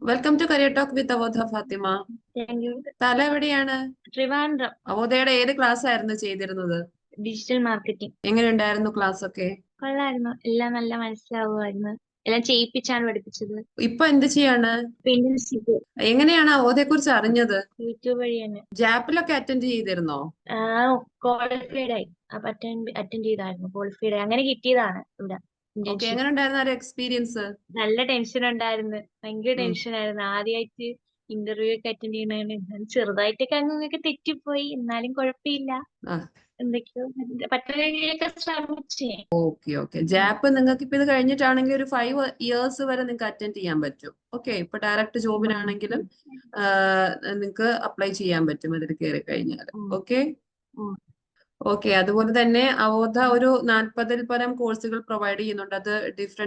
Welcome to career talk with Avodha Fathima. Thank you. സ്ഥലം എവിടെയാണ്? ട്രിവാൻഡ്രം. അവോധയുടെ ഏത് ക്ലാസ് ആയിരുന്നു ചെയ്തിരുന്നത്? Digital marketing. എങ്ങനെയുണ്ടായിരുന്നു ക്ലാസ് ഒക്കെ? കൊള്ളായിരുന്നു. എല്ലാം നല്ല മനസ്സിലാവുമായിരുന്നു. എല്ലാം ചെയ്യിപ്പിച്ചാണ് പഠിപ്പിച്ചത്. ഇപ്പൊ എന്ത് ചെയ്യാണ്? ഇന്റേൺഷിപ്പ് എങ്ങനെയാണ് അവോധയെ കുറിച്ച് അറിഞ്ഞത്? യൂട്യൂബ് വഴി തന്നെ. ജാപ്പിലൊക്കെ അറ്റൻഡ് ചെയ്തിരുന്നോ? ക്വാളിഫൈഡ് ആയി. അപ്പൊ അറ്റൻഡ് ചെയ്തായിരുന്നു. ക്വാളിഫൈഡ് ആയി. അങ്ങനെ കിട്ടിയതാണ് ഇവിടെ ഓക്കെ, ഇന്റേൺഷിപ്പ്. എങ്ങനെ ഉണ്ടായിരുന്നു ആ ഒരു എക്സ്പീരിയൻസ്? നല്ല ടെൻഷൻ ഉണ്ടായിരുന്നു. ഭയങ്കര ടെൻഷൻ ആയിരുന്നു. ആദ്യമായിട്ട് ഇന്റർവ്യൂ ഒക്കെ അറ്റൻഡ് ചെയ്യണതാണ്. ചെറുതായിട്ടൊക്കെ അങ്ങനെയൊക്കെ തെറ്റിപ്പോയി. എന്നാലും കുഴപ്പമില്ല. എന്തൊക്കെയോ പറ്റുന്ന രീതിയിലൊക്കെ ശ്രമിച്ചേ. ഓക്കെ. ജാപ്പ് നിങ്ങൾക്ക് ഇപ്പൊ ഇത് കഴിഞ്ഞിട്ടാണെങ്കിൽ ഒരു 5 ഇയേഴ്സ് വരെ നിങ്ങൾക്ക് അറ്റൻഡ് ചെയ്യാൻ പറ്റും. ഓക്കെ, ഇപ്പൊ ഡയറക്റ്റ് ജോബിനാണെങ്കിലും നിങ്ങൾക്ക് അപ്ലൈ ചെയ്യാൻ പറ്റും അതിൽ കയറി കഴിഞ്ഞാൽ. ഓക്കെ, അതുപോലെ തന്നെ അവോധ ഒരു 40-ൽ പരം കോഴ്സുകൾ പ്രൊവൈഡ് ചെയ്യുന്നുണ്ട്. അത് ഡിഫറെന്റ്